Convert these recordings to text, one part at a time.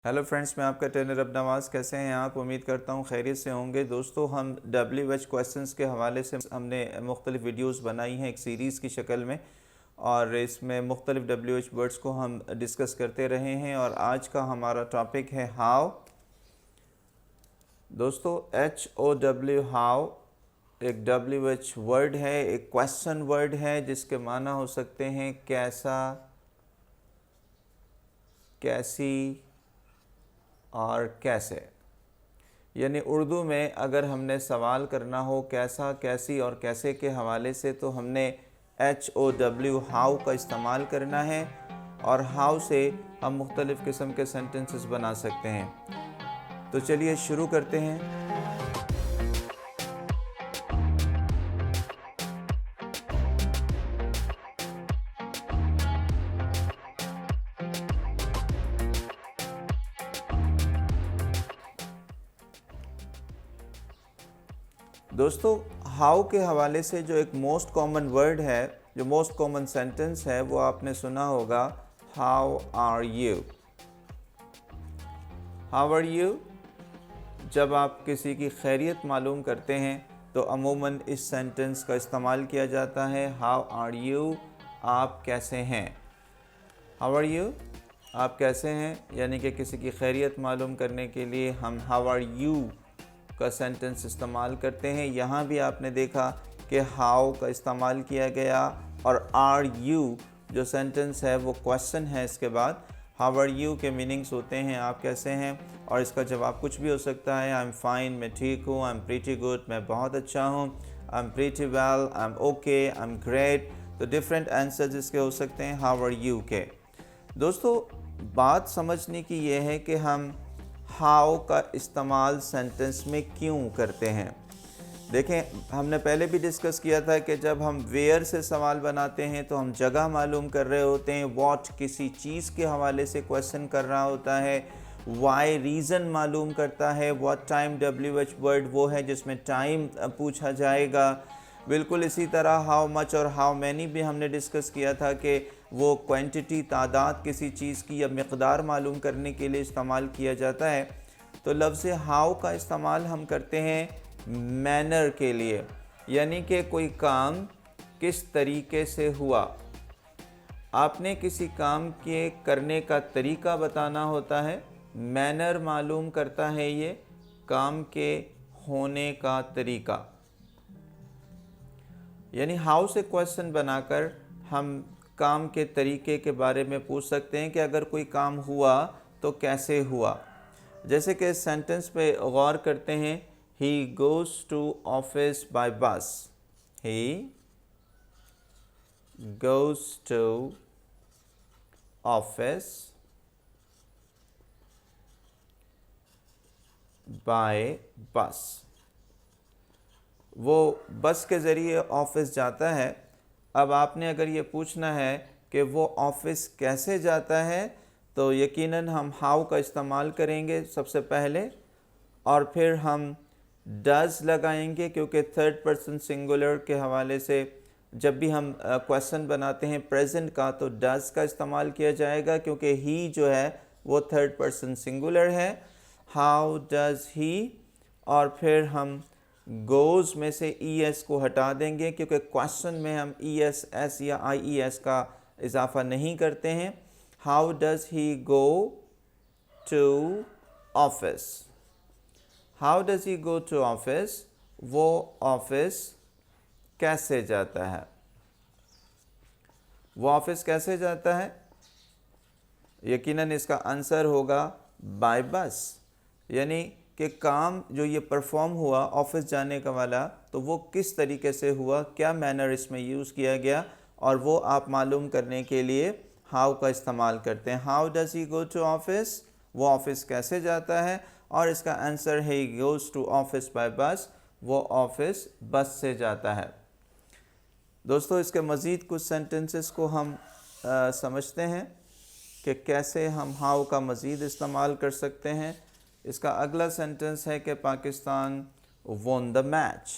Hello friends, मैं आपका trainer Abdul. कैसे हैं आप? उम्मीद करता हूं खैरियत से होंगे। दोस्तों, हम WH क्वेश्चंस के हवाले से हमने मुख्तलिफ़ वीडियोस बनाई हैं एक सीरीज़ की शक्ल में, और इसमें मुख्तलिफ़ WH वर्ड्स को हम डिस्कस करते रहे हैं। और आज का हमारा टॉपिक है हाउ। दोस्तों, HOW, हाउ एक WH वर्ड है, एक क्वेश्चन वर्ड है जिसके माना हो सकते हैं कैसा, कैसी और कैसे। यानी उर्दू में अगर हमने सवाल करना हो कैसा, कैसी और कैसे के हवाले से, तो हमने HOW, हाउ का इस्तेमाल करना है। और हाउ से हम मुख्तलिफ़ किस्म के सेंटेंसेस बना सकते हैं। तो चलिए शुरू करते हैं। दोस्तों, हाउ के हवाले से जो एक मोस्ट कॉमन वर्ड है, जो मोस्ट कॉमन सेंटेंस है, वो आपने सुना होगा, how are you. How are you जब आप किसी की खैरियत मालूम करते हैं तो अमूमन इस सेंटेंस का इस्तेमाल किया जाता है। हाउ आर यू, आप कैसे हैं। हाउ आर यू, आप कैसे हैं, यानी कि किसी की खैरियत मालूम करने के लिए हम हाउ आर यू का सेंटेंस इस्तेमाल करते हैं। यहाँ भी आपने देखा कि हाउ का इस्तेमाल किया गया, और आर यू जो सेंटेंस है वो क्वेश्चन है। इसके बाद हाउ आर यू के मीनिंग्स होते हैं आप कैसे हैं, और इसका जवाब कुछ भी हो सकता है। आई एम फाइन, मैं ठीक हूँ। आई एम प्रीटी गुड, मैं बहुत अच्छा हूँ। I am pretty well, I am okay, I am great. तो डिफरेंट आंसर्स इसके हो सकते हैं हाउ आर यू के। दोस्तों, बात समझने की ये है कि हम हाउ का इस्तेमाल सेंटेंस में क्यों करते हैं। देखें, हमने पहले भी डिस्कस किया था कि जब हम वेयर से सवाल बनाते हैं तो हम जगह मालूम कर रहे होते हैं। व्हाट किसी चीज़ के हवाले से क्वेश्चन कर रहा होता है। वाई रीज़न मालूम करता है। व्हाट टाइम, WH वर्ड वो है जिसमें टाइम पूछा जाएगा। बिल्कुल इसी तरह हाउ मच और हाउ मैनी भी हमने डिस्कस किया था कि वो क्वांटिटी, तादाद किसी चीज़ की या मकदार मालूम करने के लिए इस्तेमाल किया जाता है। तो लफ्ज़ हाउ का इस्तेमाल हम करते हैं मैनर के लिए, यानी कि कोई काम किस तरीके से हुआ। आपने किसी काम के करने का तरीका बताना होता है। मैनर मालूम करता है ये काम के होने का तरीका। यानी हाउ से क्वेश्चन बनाकर हम काम के तरीके के बारे में पूछ सकते हैं कि अगर कोई काम हुआ तो कैसे हुआ। जैसे कि इस सेंटेंस पे गौर करते हैं, he goes to office by bus. He goes to office by bus. वो बस के ज़रिए ऑफिस जाता है। अब आपने अगर ये पूछना है कि वो ऑफिस कैसे जाता है, तो यकीनन हम हाउ का इस्तेमाल करेंगे सबसे पहले, और फिर हम डज़ लगाएंगे, क्योंकि थर्ड पर्सन सिंगुलर के हवाले से जब भी हम क्वेश्चन बनाते हैं प्रेजेंट का तो डज़ का इस्तेमाल किया जाएगा, क्योंकि ही जो है वो थर्ड पर्सन सिंगुलर है। हाउ डज़ ही, और फिर हम गोज़ में से ES को हटा देंगे, क्योंकि क्वेश्चन में हम ES, S या IES का इजाफ़ा नहीं करते हैं। How does he go to office. How does he go to office, वो ऑफिस कैसे जाता है। वो ऑफिस कैसे जाता है, यकीनन इसका आंसर होगा बाय बस। यानी कि काम जो ये परफॉर्म हुआ ऑफिस जाने का वाला, तो वो किस तरीके से हुआ, क्या मैनर इसमें यूज़ किया गया, और वो आप मालूम करने के लिए हाउ का इस्तेमाल करते हैं। How does he go to office, वो ऑफिस कैसे जाता है, और इसका आंसर है he goes to office by bus, वो ऑफिस बस से जाता है। दोस्तों, इसके मज़ीद कुछ सेंटेंसेस को हम समझते हैं कि कैसे हम हाउ का मज़ीद इस्तेमाल कर सकते हैं। इसका अगला सेंटेंस है कि पाकिस्तान वॉन द मैच।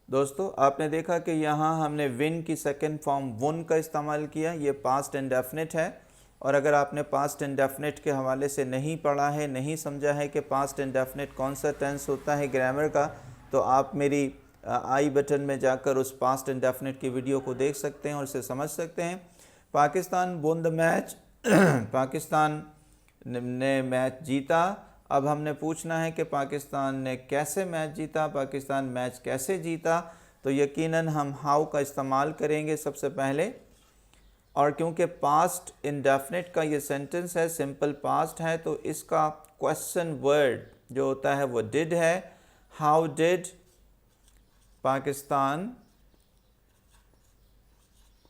दोस्तों, आपने देखा कि यहाँ हमने विन की सेकंड फॉर्म वॉन का इस्तेमाल किया। ये पास्ट इंडेफिनिट है, और अगर आपने पास्ट इंडेफिनिट के हवाले से नहीं पढ़ा है, नहीं समझा है कि पास्ट इंडेफिनिट कौन सा टेंस होता है ग्रामर का, तो आप मेरी आई बटन में जाकर उस पास्ट इंडेफिनिट की वीडियो को देख सकते हैं और इसे समझ सकते हैं। Pakistan won the match, Pakistan ने मैच जीता। अब हमने पूछना है कि पाकिस्तान ने कैसे मैच जीता, पाकिस्तान मैच कैसे जीता। तो यकीनन हम हाउ का इस्तेमाल करेंगे सबसे पहले, और क्योंकि पास्ट इंडेफिनिट का ये सेंटेंस है, सिंपल पास्ट है, तो इसका क्वेश्चन वर्ड जो होता है वो डिड है। हाउ डिड पाकिस्तान,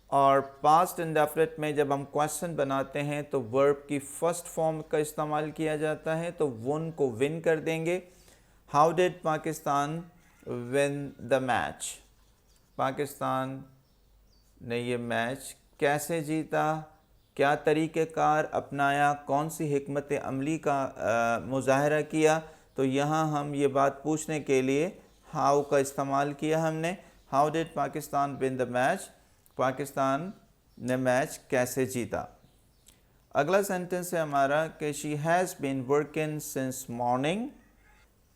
और पास्ट इंडेफिनिट में जब हम क्वेश्चन बनाते हैं तो वर्ब की फर्स्ट फॉर्म का इस्तेमाल किया जाता है, तो वुन को विन कर देंगे। How did Pakistan win the match, Pakistan ने ये मैच कैसे जीता, क्या तरीक़ेकार अपनाया, कौन सी हिकमत अमली का मुज़ाहरा किया। तो यहाँ हम ये बात पूछने के लिए हाउ का इस्तेमाल किया हमने। How did Pakistan win the match, Pakistan ने मैच कैसे जीता। अगला सेंटेंस है हमारा कि she has been working since morning.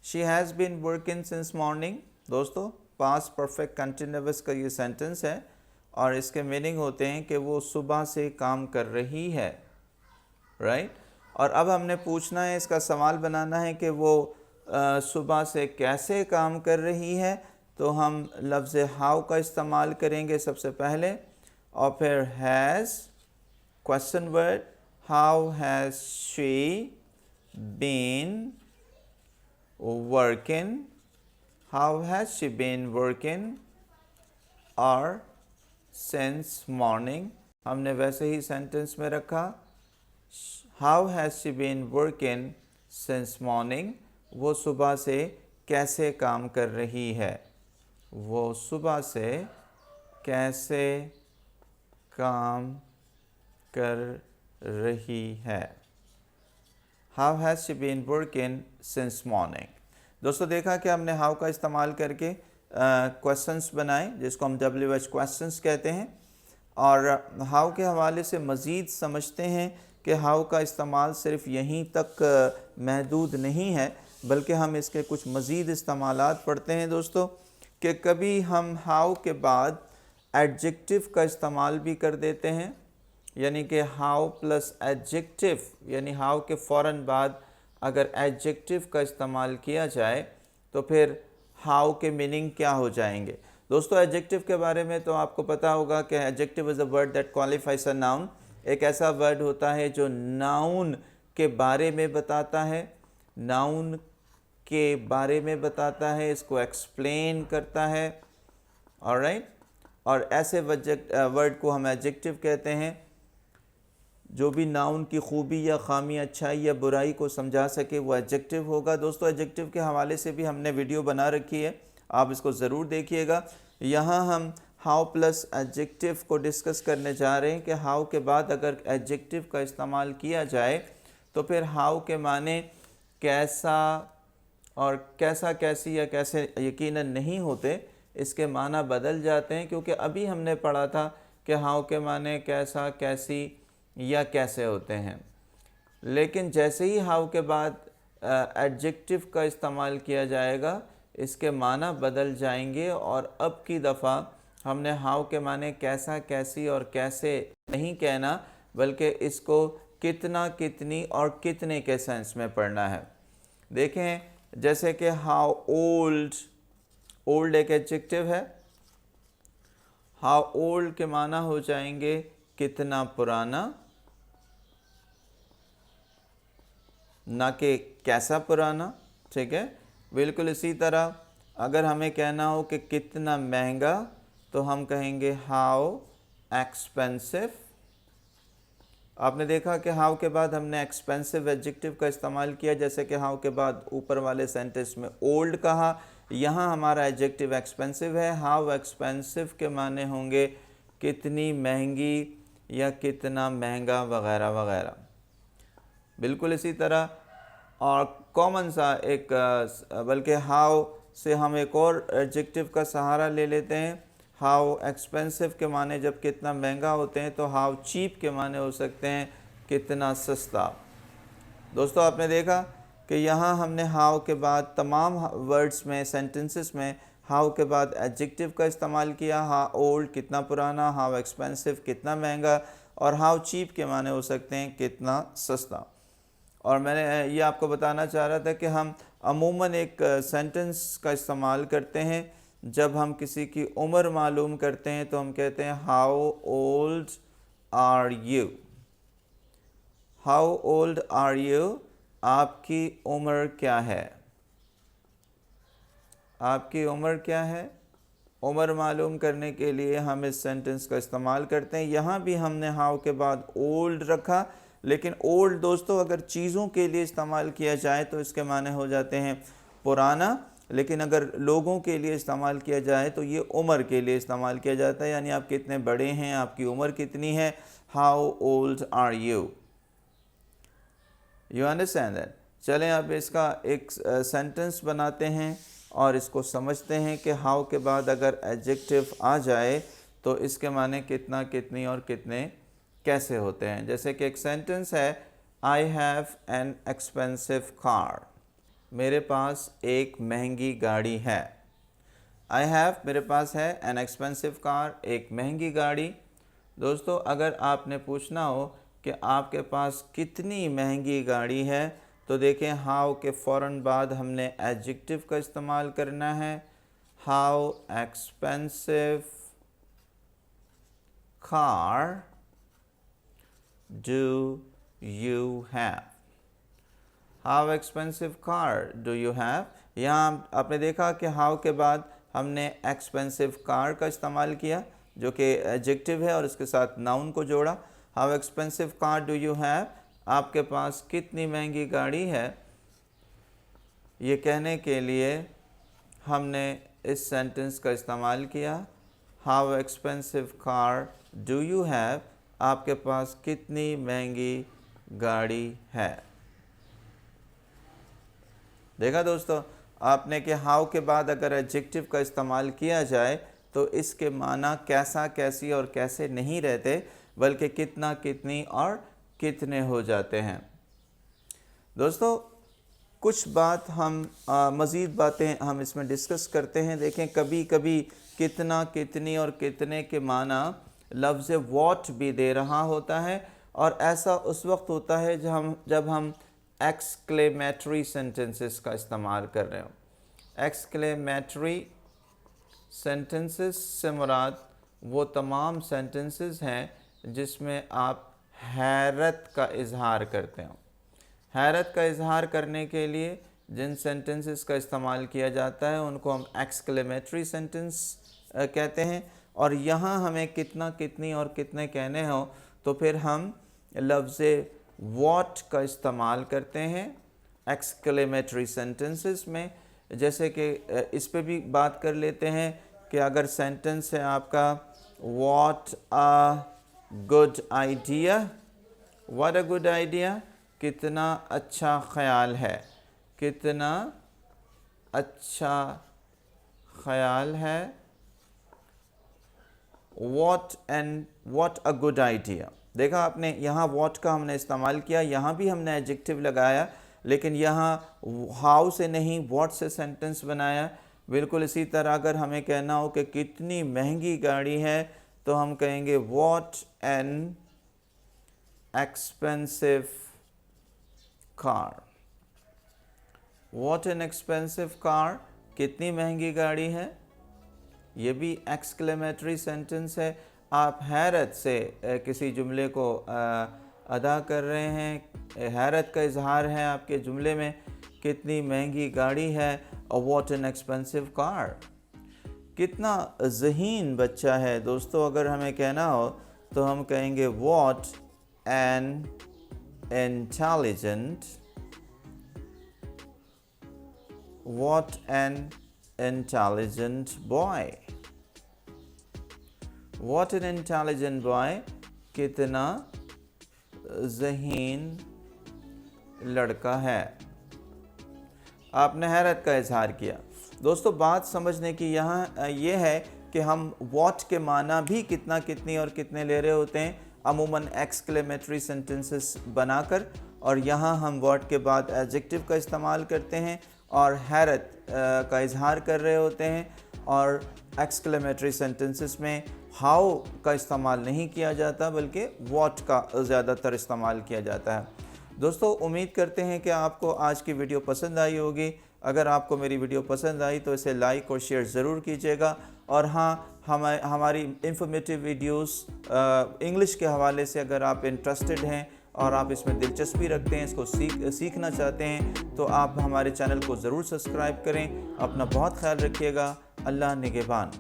She has been working since morning दोस्तों पास्ट परफेक्ट कंटिन्यूअस का ये सेंटेंस है, और इसके मीनिंग होते हैं कि वो सुबह से काम कर रही है, राइट। और अब हमने पूछना है, इसका सवाल बनाना है कि वो सुबह से कैसे काम कर रही है। तो हम लफ्ज़ हाउ का इस्तेमाल करेंगे सबसे पहले, और फिर has question word, how has she been working, how has she been working, और सिंस मॉर्निंग हमने वैसे ही सेंटेंस में रखा। How has she been working since morning, वो सुबह से कैसे काम कर रही है, वो सुबह से कैसे काम कर रही है। How has she been working since morning. दोस्तों देखा कि हमने हाउ का इस्तेमाल करके क्वेश्चंस बनाए, जिसको हम WH क्वेश्चंस कहते हैं। और हाउ के हवाले से मज़ीद समझते हैं कि हाउ का इस्तेमाल सिर्फ़ यहीं तक महदूद नहीं है, बल्कि हम इसके कुछ मज़ीद इस्तेमालात पढ़ते हैं दोस्तों, कि कभी हम हाउ के बाद एडजेक्टिव का इस्तेमाल भी कर देते हैं, यानी कि हाउ प्लस एडजेक्टिव, यानी हाउ के फ़ौरन बाद अगर एडजेक्टिव का इस्तेमाल किया जाए तो फिर हाउ के मीनिंग क्या हो जाएंगे। दोस्तों एडजेक्टिव के बारे में तो आपको पता होगा कि adjective is a word that qualifies a noun. एक ऐसा वर्ड होता है जो नाउन के बारे में बताता है, नाउन के बारे में बताता है, इसको एक्सप्लेन करता है, ऑलराइट। और ऐसे वर्ड को हम एडजेक्टिव कहते हैं, जो भी नाउन की खूबी या खामी, अच्छाई या बुराई को समझा सके वो एडजेक्टिव होगा। दोस्तों एडजेक्टिव के हवाले से भी हमने वीडियो बना रखी है, आप इसको ज़रूर देखिएगा। यहाँ हम हाउ प्लस एडजेक्टिव को डिस्कस करने जा रहे हैं कि हाउ के बाद अगर एडजेक्टिव का इस्तेमाल किया जाए तो फिर हाउ के माने कैसा और कैसा, कैसी या कैसे यकीनन नहीं होते, इसके माना बदल जाते हैं। क्योंकि अभी हमने पढ़ा था कि हाउ के माने कैसा, कैसी या कैसे होते हैं, लेकिन जैसे ही हाउ के बाद एडजेक्टिव का इस्तेमाल किया जाएगा इसके माना बदल जाएंगे। और अब की दफ़ा हमने हाउ के माने कैसा, कैसी और कैसे नहीं कहना, बल्कि इसको कितना, कितनी और कितने के सेंस में पढ़ना है। देखें जैसे कि हाउ ओल्ड, ओल्ड एक एडजेक्टिव है, हाउ ओल्ड के माना हो जाएंगे कितना पुराना, ना कि कैसा पुराना, ठीक है। बिल्कुल इसी तरह अगर हमें कहना हो कि कितना महंगा तो हम कहेंगे हाउ एक्सपेंसिव। आपने देखा कि हाउ के बाद हमने एक्सपेंसिव एडजेक्टिव का इस्तेमाल किया, जैसे कि हाउ के बाद ऊपर वाले सेंटेंस में ओल्ड कहा, यहाँ हमारा एडजेक्टिव एक्सपेंसिव है। हाउ एक्सपेंसिव के माने होंगे कितनी महंगी या कितना महंगा वगैरह वगैरह। बिल्कुल इसी तरह और कॉमन सा एक बल्कि हाउ से हम एक और एडजेक्टिव का सहारा ले लेते हैं। हाउ एक्सपेंसिव के माने जब कितना महंगा होते हैं तो हाउ चीप के माने हो सकते हैं कितना सस्ता। दोस्तों आपने देखा कि यहाँ हमने हाउ के बाद तमाम वर्ड्स में, सेंटेंसेस में हाउ के बाद एडजेक्टिव का इस्तेमाल किया। हाउ ओल्ड कितना पुराना, हाउ एक्सपेंसिव कितना महंगा, और हाउ चीप के माने हो सकते हैं कितना सस्ता। और मैंने ये आपको बताना चाह रहा था कि हम अमूमन एक सेंटेंस का इस्तेमाल करते हैं जब हम किसी की उम्र मालूम करते हैं, तो हम कहते हैं how old are you. How old are you, आपकी उम्र क्या है। आपकी उम्र क्या है, उम्र मालूम करने के लिए हम इस सेंटेंस का इस्तेमाल करते हैं। यहाँ भी हमने हाउ के बाद ओल्ड रखा, लेकिन ओल्ड दोस्तों अगर चीज़ों के लिए इस्तेमाल किया जाए तो इसके माने हो जाते हैं पुराना, लेकिन अगर लोगों के लिए इस्तेमाल किया जाए तो ये उम्र के लिए इस्तेमाल किया जाता है, यानी आप कितने बड़े हैं, आपकी उम्र कितनी है। How old are you, you understand that. चलें अब इसका एक सेंटेंस बनाते हैं और इसको समझते हैं कि हाउ के बाद अगर एडजेक्टिव आ जाए तो इसके माने कितना, कितनी और कितने कैसे होते हैं। जैसे कि एक सेंटेंस है, I have an expensive car, मेरे पास एक महंगी गाड़ी है। आई हैव मेरे पास है, एन एक्सपेंसिव कार एक महंगी गाड़ी। दोस्तों अगर आपने पूछना हो कि आपके पास कितनी महंगी गाड़ी है, तो देखें हाउ के फ़ौरन बाद हमने एडजेक्टिव का इस्तेमाल करना है। How expensive car do you have. How expensive car do you have. यहाँ आपने देखा कि हाउ के बाद हमने एक्सपेंसिव कार का इस्तेमाल किया जो कि एडजेक्टिव है और इसके साथ नाउन को जोड़ा। How expensive car do you have, आपके पास कितनी महंगी गाड़ी है, ये कहने के लिए हमने इस सेंटेंस का इस्तेमाल किया। How expensive car do you have, आपके पास कितनी महंगी गाड़ी है। देखा दोस्तों आपने कि हाउ के बाद अगर एडजेक्टिव का इस्तेमाल किया जाए तो इसके माना कैसा, कैसी और कैसे नहीं रहते, बल्कि कितना, कितनी और कितने हो जाते हैं। दोस्तों कुछ बात हम मज़ीद बातें हम इसमें डिस्कस करते हैं। देखें कभी कभी कितना, कितनी और कितने के माना लफ्ज़ वॉट भी दे रहा होता है, और ऐसा उस वक्त होता है जब हम एक्सक्लेमेटरी सेंटेंसेस का इस्तेमाल कर रहे हो। एक्सक्लेमेटरी सेंटेंसेस से मुराद वो तमाम सेंटेंसेस हैं जिसमें आप हैरत का इजहार करते हो। हैरत का इजहार करने के लिए जिन सेंटेंसेस का इस्तेमाल किया जाता है उनको हम एक्सक्लेमेटरी सेंटेंस कहते हैं। और यहाँ हमें कितना, कितनी और कितने कहने हो तो फिर हम लफ्ज़ वॉट का इस्तेमाल करते हैं एक्सक्लेमेटरी सेंटेंसेस में। जैसे कि इस पे भी बात कर लेते हैं कि अगर सेंटेंस है आपका what a good idea, what a good idea, कितना अच्छा ख्याल है, कितना अच्छा ख्याल है। व्हाट अ गुड आइडिया, देखा आपने यहाँ व्हाट का हमने इस्तेमाल किया, यहाँ भी हमने एडजेक्टिव लगाया, लेकिन यहाँ हाउ से नहीं व्हाट से सेंटेंस बनाया। बिल्कुल इसी तरह अगर हमें कहना हो कि कितनी महंगी गाड़ी है तो हम कहेंगे what an expensive car. What an expensive car, कितनी महंगी गाड़ी है। ये भी एक्सक्लेमेटरी सेंटेंस है। आप हैरत से किसी जुमले को अदा कर रहे हैं, हैरत का इजहार है आपके जुमले में, कितनी महंगी गाड़ी है और व्हाट एन एक्सपेंसिव कार। कितना ज़हीन बच्चा है। दोस्तों अगर हमें कहना हो तो हम कहेंगे what an intelligent, what an intelligent boy. What an intelligent boy, कितना ज़हीन लड़का है। आपने हैरत का इजहार किया। दोस्तों बात समझने की यहाँ ये है कि हम व्हाट के माना भी कितना, कितनी और कितने ले रहे होते हैं। अमूमन एक्सक्लेमेटरी सेंटेंसेस बनाकर, और यहाँ हम वर्ड के बाद एडजेक्टिव का इस्तेमाल करते हैं और हैरत का इजहार कर रहे होते हैं, और एक्सक्लेमेटरी सेंटेंसेस में हाउ का इस्तेमाल नहीं किया जाता बल्कि व्हाट का ज़्यादातर इस्तेमाल किया जाता है। दोस्तों, उम्मीद करते हैं कि आपको आज की वीडियो पसंद आई होगी। अगर आपको मेरी वीडियो पसंद आई तो इसे लाइक और शेयर ज़रूर कीजिएगा। और हाँ, हमारी इंफॉर्मेटिव वीडियोस इंग्लिश के हवाले से अगर आप इंटरेस्टेड हैं और आप इसमें दिलचस्पी रखते हैं, इसको सीखना चाहते हैं, तो आप हमारे चैनल को ज़रूर सब्सक्राइब करें। अपना बहुत ख्याल रखिएगा। अल्लाह निगहबान।